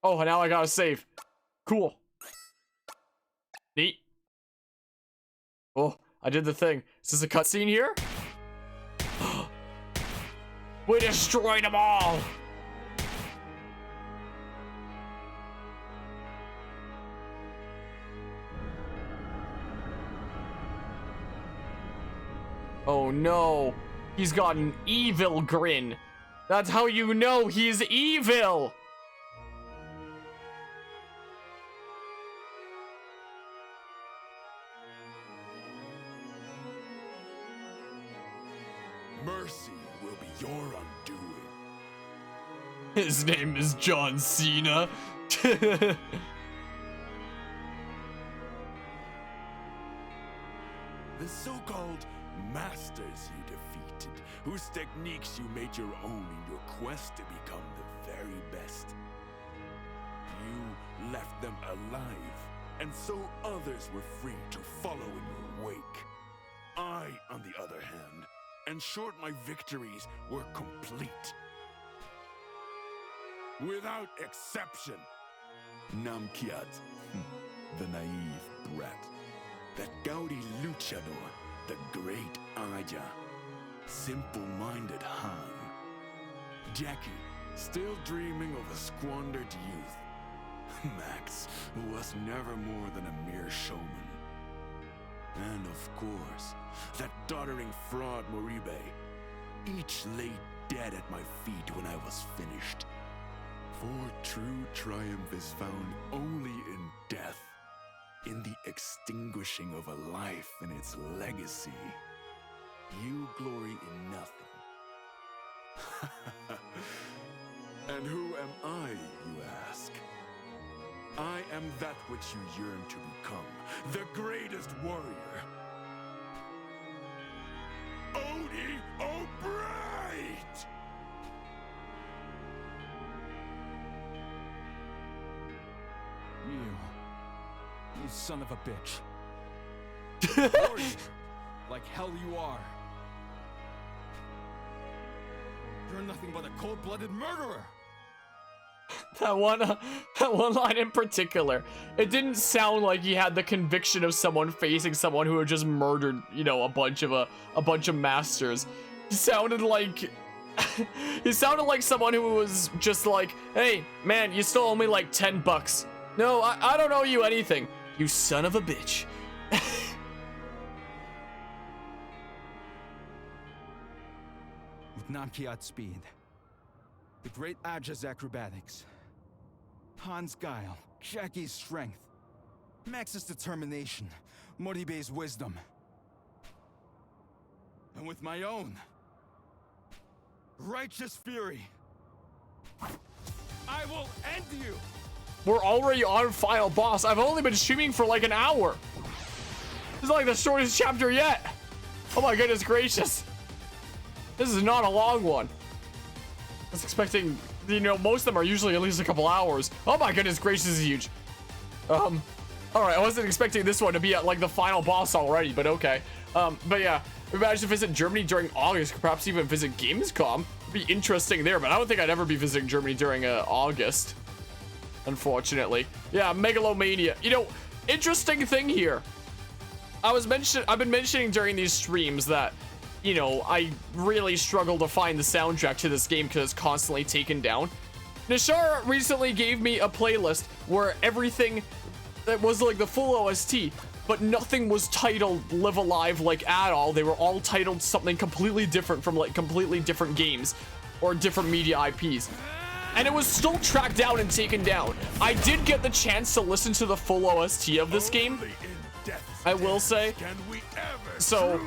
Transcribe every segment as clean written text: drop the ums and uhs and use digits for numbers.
Oh, now I gotta save. Cool. Neat. Oh, I did the thing. Is this a cutscene here? We destroyed them all! Oh no, he's got an evil grin. That's how you know he's evil! Mercy will be your undoing. His name is John Cena. The so-called masters you defeated, whose techniques you made your own in your quest to become the very best. You left them alive, and so others were free to follow in your wake. I, on the other hand, ensured my victories were complete. Without exception. Namkiat, the naive brat. That gaudy luchador, the great Aya. Simple-minded Han. Jackie, still dreaming of a squandered youth. Max, who was never more than a mere showman. And of course, that doddering fraud Moribe. Each lay dead at my feet when I was finished. For true triumph is found only in death. In the extinguishing of a life and its legacy. You glory in nothing. And who am I, you ask? I am that which you yearn to become, the greatest warrior. Odie O'Bright! You son of a bitch. Warrior, like hell you are. You're nothing but a cold-blooded murderer. That one line in particular, it didn't sound like he had the conviction of someone facing someone who had just murdered, you know, a bunch of masters. He sounded like he sounded like someone who was just like, hey man, you still owe me like $10. No, I don't owe you anything, you son of a bitch. With Namkiat's speed, the great Aja's acrobatics, Han's guile, Jackie's strength, Max's determination, Moribe's wisdom, and with my own righteous fury, I will end you! We're already on final boss. I've only been streaming for like an hour. This is like the shortest chapter yet. Oh my goodness gracious. This is not a long one. I was expecting, you know, most of them are usually at least a couple hours. Oh my goodness gracious, this is huge. All right, I wasn't expecting this one to be at like the final boss already, but okay. But yeah, we managed to visit Germany during August, perhaps even visit Gamescom. It'd be interesting there, but I don't think I'd ever be visiting Germany during August. Unfortunately. Yeah, Megalomania. You know, interesting thing here. I've been mentioning during these streams that, you know, I really struggle to find the soundtrack to this game because it's constantly taken down. Nishara recently gave me a playlist where everything that was like the full OST, but nothing was titled Live Alive like at all. They were all titled something completely different from like completely different games or different media IPs. And it was still tracked down and taken down. I did get the chance to listen to the full OST of this game, I will say. So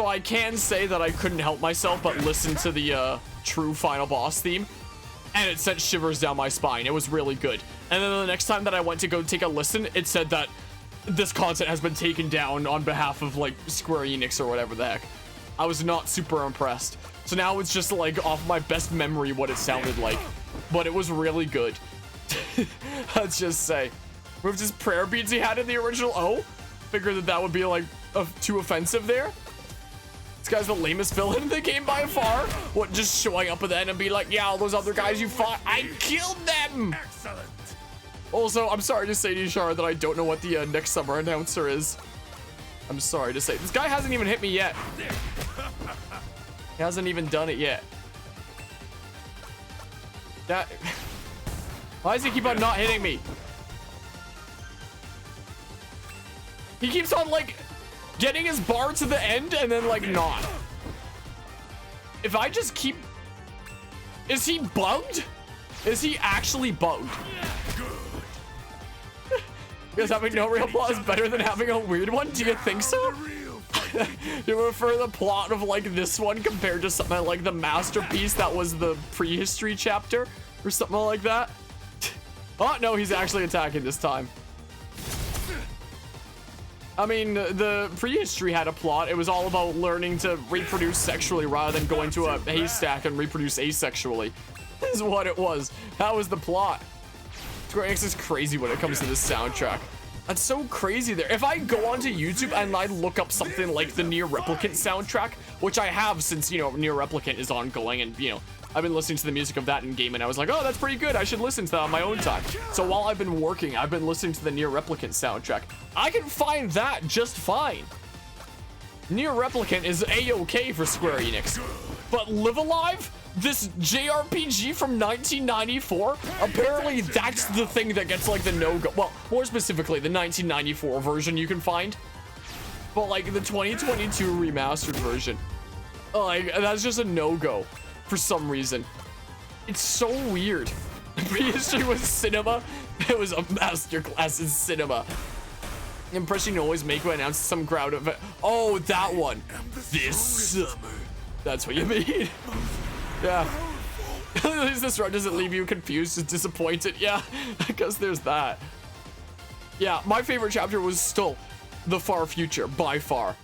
I can say that I couldn't help myself but listen to the true final boss theme, and it sent shivers down my spine. It was really good. And then the next time that I went to go take a listen, it said that this content has been taken down on behalf of like Square Enix or whatever the heck. I was not super impressed. So now it's just like off my best memory what it sounded like, but it was really good. Let's just say. With his prayer beads he had in the original. Oh, figured that would be like too offensive there. This guy's the lamest villain in the game by far. What, just showing up at the end and be like, yeah, all those other guys you fought, I killed them. Excellent. Also, I'm sorry to say to you, Shara, that I don't know what the next summer announcer is. I'm sorry to say. This guy hasn't even hit me yet. He hasn't even done it yet. That... Why does he keep on not hitting me? He keeps on, like, getting his bar to the end and then, like, not. If I just keep... Is he bugged? Is he actually bugged? Because having no real plot is better than having a weird one? Do you think so? You prefer the plot of, like, this one compared to something like the masterpiece that was the prehistory chapter? Or something like that? Oh, no, he's actually attacking this time. I mean, the prehistory had a plot. It was all about learning to reproduce sexually rather than going to a haystack and reproduce asexually. This is what it was. That was the plot. Square Enix is crazy when it comes to this soundtrack. That's so crazy there. If I go onto YouTube and I look up something like the Nier Replicant soundtrack, which I have since, you know, Nier Replicant is ongoing and, you know, I've been listening to the music of that in game and I was like, oh, that's pretty good. I should listen to that on my own time. So while I've been working, I've been listening to the Nier Replicant soundtrack. I can find that just fine. Nier Replicant is A-okay for Square Enix. But Live Alive? This JRPG from 1994? Apparently that's the thing that gets like the no-go. Well, more specifically, the 1994 version you can find. But like the 2022 remastered version. Like, that's just a no-go. For some reason. It's so weird. Prehistory was cinema. It was a masterclass in cinema. The impression you always make when announcing some crowd event. Oh, that one. This summer. That's what you mean. Yeah. At least this run doesn't leave you confused and disappointed. Yeah, because there's that. Yeah, my favorite chapter was still the far future, by far.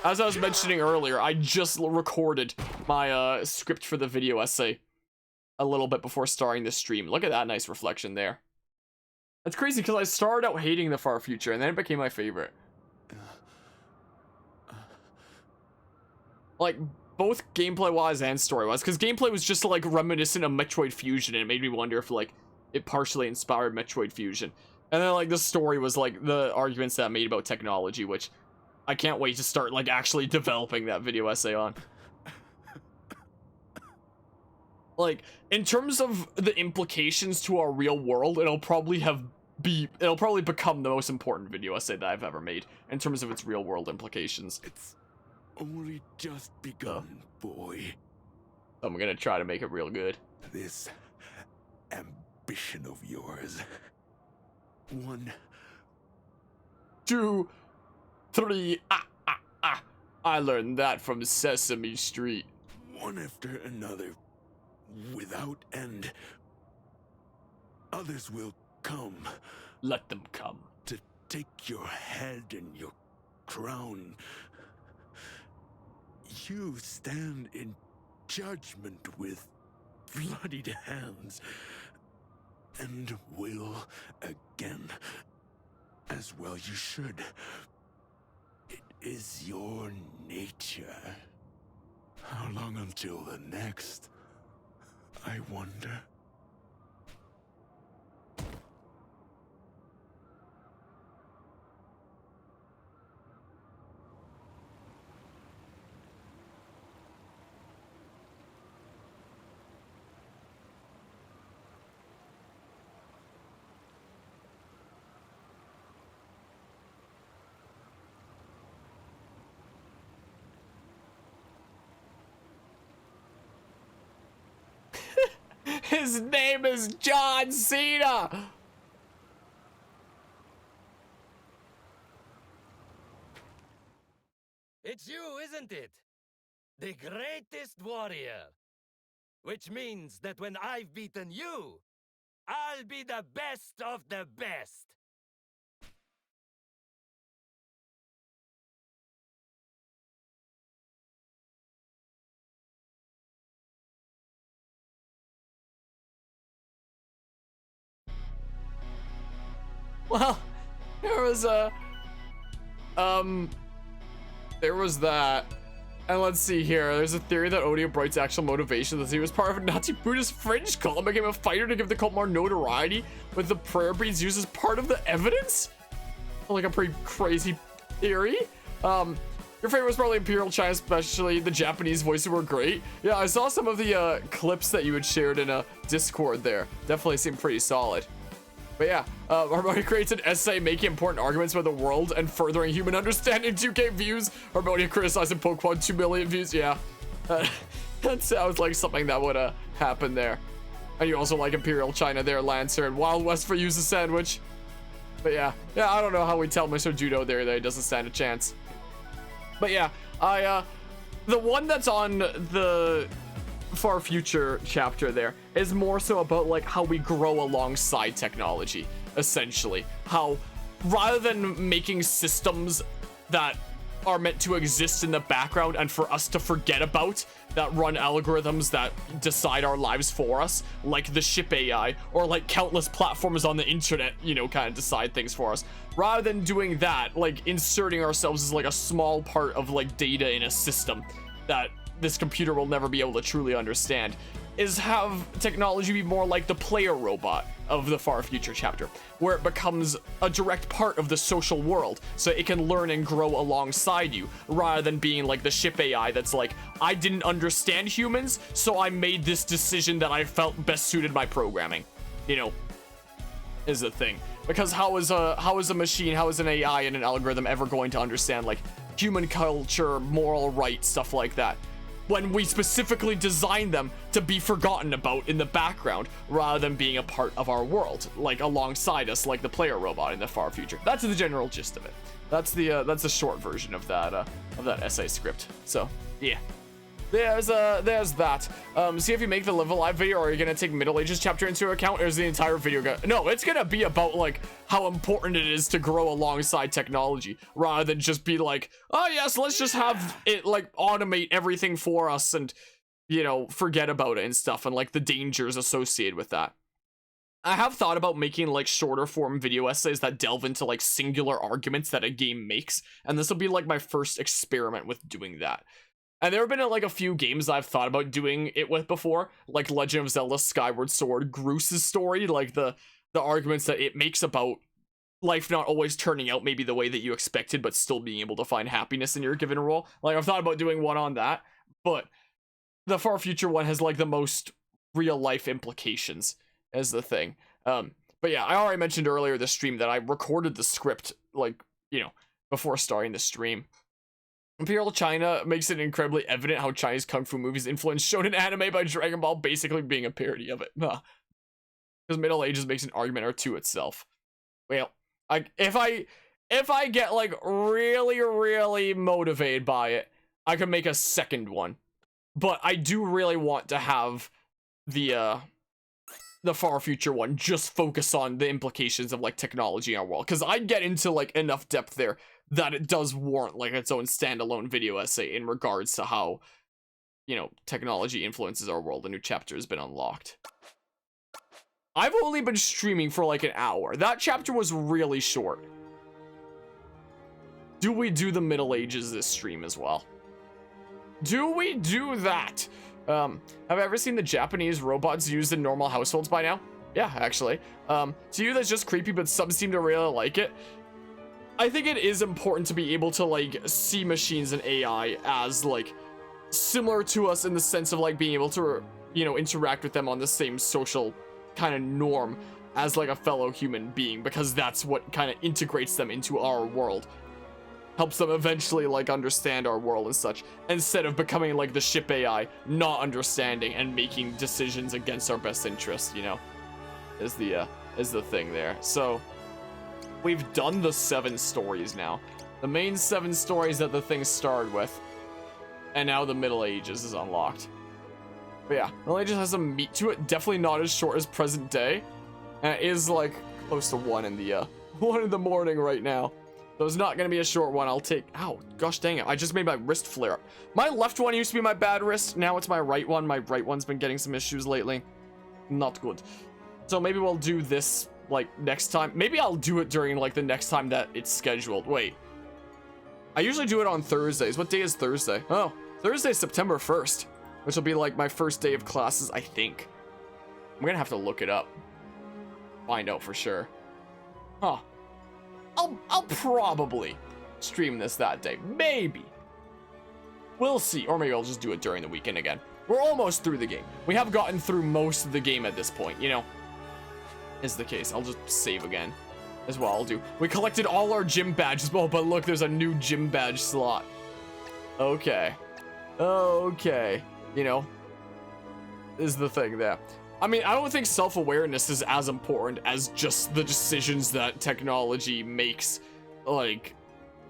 As I was mentioning earlier, I just recorded my script for the video essay a little bit before starting the stream. Look at that nice reflection there. That's crazy because I started out hating the far future and then it became my favorite. Like, both gameplay-wise and story-wise, because gameplay was just like reminiscent of Metroid Fusion and it made me wonder if like it partially inspired Metroid Fusion. And then like the story was like the arguments that I made about technology, which I can't wait to start, like, actually developing that video essay on. Like, in terms of the implications to our real world, it'll probably become the most important video essay that I've ever made, in terms of its real world implications. It's only just begun, boy. I'm gonna try to make it real good. This ambition of yours. 1, 2, 3, I learned that from Sesame Street. one after another, without end. Others will come. Let them come. To take your head and your crown. You stand in judgment with bloodied hands. And will again. As well you should. It is your nature. How long until the next? I wonder. His name is John Cena! It's you, isn't it? The greatest warrior. Which means that when I've beaten you, I'll be the best of the best. Well, there was that. And let's see here. There's a theory that Odia Bright's actual motivation is he was part of a Nazi Buddhist fringe cult and became a fighter to give the cult more notoriety, with the prayer beads used as part of the evidence. Like a pretty crazy theory. Your favorite was probably Imperial China, especially the Japanese voices were great. Yeah, I saw some of the clips that you had shared in a Discord there. Definitely seemed pretty solid. But yeah, Harmonia creates an essay making important arguments about the world and furthering human understanding. 2K views. Harmonia criticizing Pokemon 2 million views. Yeah, that sounds like something that would happen there. And you also like Imperial China there, Lancer, and Wild West for use a sandwich. But yeah, I don't know how we tell Mr. Judo there that he doesn't stand a chance. But yeah, the one that's on the far future chapter there is more so about like how we grow alongside technology, essentially. How rather than making systems that are meant to exist in the background and for us to forget about, that run algorithms that decide our lives for us, like the ship AI, or like countless platforms on the internet, you know, kind of decide things for us. Rather than doing that, like inserting ourselves as like a small part of like data in a system that this computer will never be able to truly understand, is have technology be more like the player robot of the far future chapter, where it becomes a direct part of the social world, so it can learn and grow alongside you, rather than being like the ship AI that's like, I didn't understand humans, so I made this decision that I felt best suited my programming, you know, is the thing. Because how is a machine, how is an AI and an algorithm ever going to understand like human culture, moral rights, stuff like that, when we specifically designed them to be forgotten about in the background rather than being a part of our world, like alongside us, like the player robot in the far future? That's the general gist of it. That's the short version of that essay script. So yeah, there's that. See if you make the Live Alive video, or are you gonna take Middle Ages chapter into account, or is the entire video no, it's gonna be about like how important it is to grow alongside technology, rather than just be like, oh yes, let's just have it like automate everything for us and, you know, forget about it and stuff, and like the dangers associated with that. I have thought about making like shorter form video essays that delve into like singular arguments that a game makes, and this will be like my first experiment with doing that. And there have been like a few games I've thought about doing it with before, like Legend of Zelda Skyward Sword, Groos's story, like the arguments that it makes about life not always turning out maybe the way that you expected, but still being able to find happiness in your given role. Like I've thought about doing one on that, but the far future one has like the most real life implications as the thing. But yeah, I already mentioned earlier the stream that I recorded the script, like, you know, before starting the stream. Imperial China makes it incredibly evident how Chinese kung fu movies influenced shonen anime by Dragon Ball basically being a parody of it. Because Middle Ages makes an argument or two itself. Well, if I get like really motivated by it, I can make a second one. But I do really want to have the far future one just focus on the implications of like technology in our world, because I get into like enough depth there that it does warrant like its own standalone video essay in regards to how, you know, technology influences our world. A new chapter has been unlocked. I've only been streaming for like an hour. That chapter was really short. Do we do the Middle Ages this stream as well? Do we do that? Have I ever seen the Japanese robots used in normal households by now? Yeah, actually. To you that's just creepy, but some seem to really like it. I think it is important to be able to like see machines and AI as like similar to us in the sense of like being able to, you know, interact with them on the same social kind of norm as like a fellow human being, because that's what kind of integrates them into our world. Helps them eventually like understand our world and such, instead of becoming like the ship AI, not understanding and making decisions against our best interest, you know, is the thing there. So we've done the 7 stories now. The main 7 stories that the thing started with. And now the Middle Ages is unlocked. But yeah, Middle Ages has some meat to it. Definitely not as short as present day. And it is like close to 1 in the morning right now. So it's not gonna be a short one. I'll take, ow, gosh dang it. I just made my wrist flare up. My left one used to be my bad wrist. Now it's my right one. My right one's been getting some issues lately. Not good. So maybe we'll do this like next time. Maybe I'll do it during like the next time that it's scheduled. Wait, I usually do it on Thursdays. What day is Thursday? Oh, Thursday, September 1st, which will be like my first day of classes, I think. I'm gonna have to look it up. Find out for sure. Huh. I'll probably stream this that day. Maybe. We'll see. Or maybe I'll just do it during the weekend again. We're almost through the game. We have gotten through most of the game at this point, you know. Is the case. I'll just save again. As well, I'll do. We collected all our gym badges. Oh, but look, there's a new gym badge slot. Okay. Okay. You know. Is the thing there. I mean, I don't think self-awareness is as important as just the decisions that technology makes, like,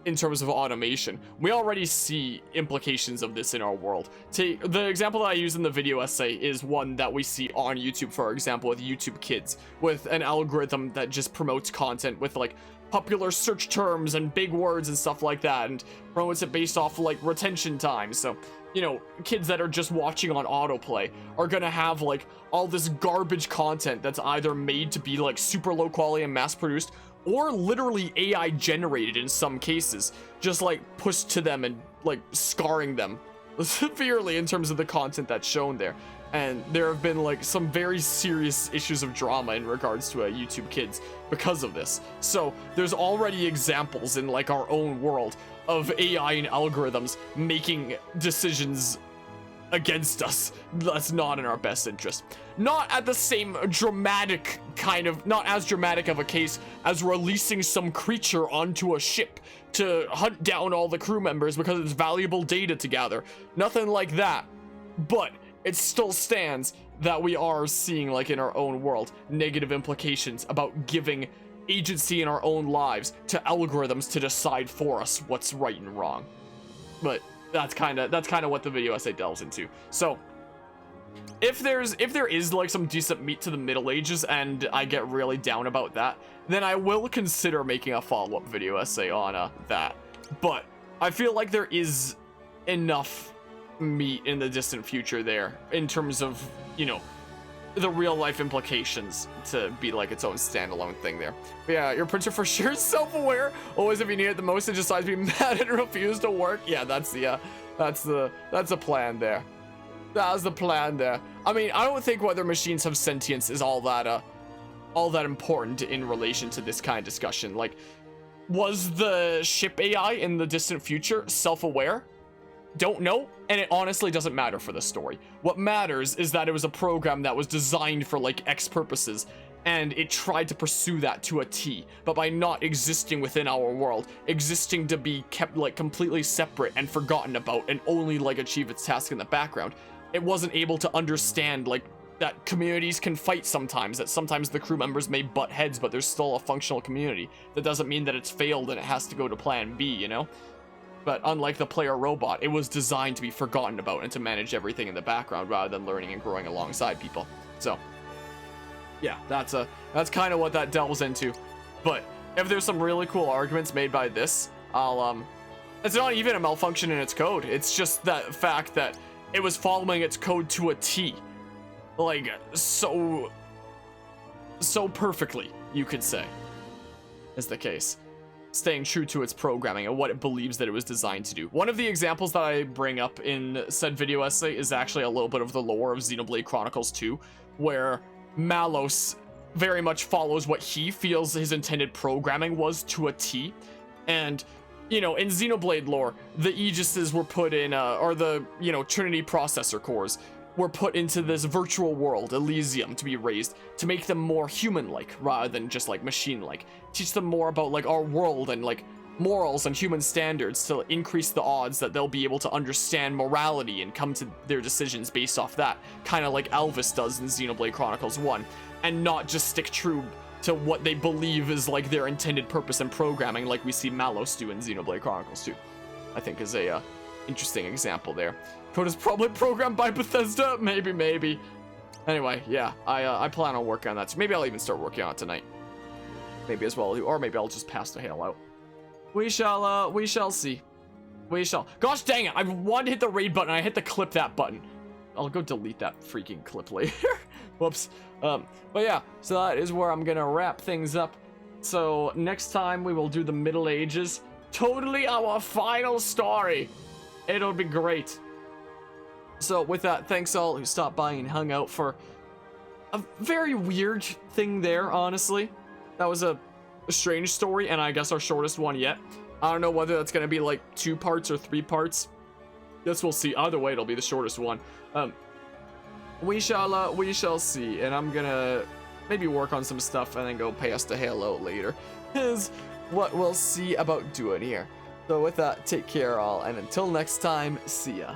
in terms of automation. We already see implications of this in our world. The example that I use in the video essay is one that we see on YouTube, for example, with YouTube Kids, with an algorithm that just promotes content with, like, popular search terms and big words and stuff like that, and promotes it based off, like, retention time. So, you know, kids that are just watching on autoplay are gonna have, like, all this garbage content that's either made to be, like, super low quality and mass produced, or literally AI generated in some cases, just like pushed to them and like scarring them severely in terms of the content that's shown there. And there have been like some very serious issues of drama in regards to YouTube Kids because of this. So there's already examples in like our own world of AI and algorithms making decisions against us that's not in our best interest. Not at the same dramatic kind of, not as dramatic of a case as releasing some creature onto a ship to hunt down all the crew members because it's valuable data to gather. Nothing like that. But it still stands that we are seeing, like in our own world, negative implications about giving agency in our own lives to algorithms to decide for us what's right and wrong. But that's kind of what the video essay delves into. So if there is like some decent meat to the Middle Ages and I get really down about that, then I will consider making a follow-up video essay on that. But I feel like there is enough meat in the distant future there in terms of, you know, the real life implications to be like its own standalone thing there. But yeah, your printer for sure is self-aware. Always if you need it the most, it decides to be mad and refuse to work. Yeah, that's the plan there. That's the plan there. I mean, I don't think whether machines have sentience is all that important in relation to this kind of discussion. Like, was the ship AI in the distant future self-aware? Don't know, and it honestly doesn't matter for the story. What matters is that it was a program that was designed for like X purposes, and it tried to pursue that to a T, but by not existing within our world, existing to be kept like completely separate and forgotten about and only like achieve its task in the background, it wasn't able to understand like that communities can fight sometimes, that sometimes the crew members may butt heads, but there's still a functional community. That doesn't mean that it's failed and it has to go to plan B, you know? But unlike the player robot, it was designed to be forgotten about and to manage everything in the background rather than learning and growing alongside people. So, yeah, that's kind of what that delves into. But if there's some really cool arguments made by this, it's not even a malfunction in its code. It's just that fact that it was following its code to a T, like so perfectly, you could say, is the case. Staying true to its programming and what it believes that it was designed to do. One of the examples that I bring up in said video essay is actually a little bit of the lore of Xenoblade Chronicles 2, where Malos very much follows what he feels his intended programming was to a T. And, you know, in Xenoblade lore, the Aegises were put in, or the, you know, Trinity processor cores were put into this virtual world, Elysium, to be raised, to make them more human-like, rather than just, like, machine-like. Teach them more about, like, our world and, like, morals and human standards to increase the odds that they'll be able to understand morality and come to their decisions based off that, kind of like Elvis does in Xenoblade Chronicles 1, and not just stick true to what they believe is, like, their intended purpose and programming, like we see Malos do in Xenoblade Chronicles 2. I think is a, interesting example there. Code is probably programmed by Bethesda, maybe. Anyway, yeah, I plan on working on that. So maybe I'll even start working on it tonight. Maybe as well, or maybe I'll just pass the hail out. We shall see. We shall. Gosh dang it! I wanted to hit the raid button. I hit the clip that button. I'll go delete that freaking clip later. Whoops. But yeah, so that is where I'm gonna wrap things up. So next time we will do the Middle Ages. Totally our final story. It'll be great. So with that, thanks all who stopped by and hung out for a very weird thing there, honestly. That was a strange story, and I guess our shortest one yet. I don't know whether that's gonna be like 2 parts or 3 parts. Guess we'll see. Either way, it'll be the shortest one. We shall see, and I'm gonna maybe work on some stuff and then go past the Halo later. Is what we'll see about doing here. So with that, take care all, and until next time, see ya.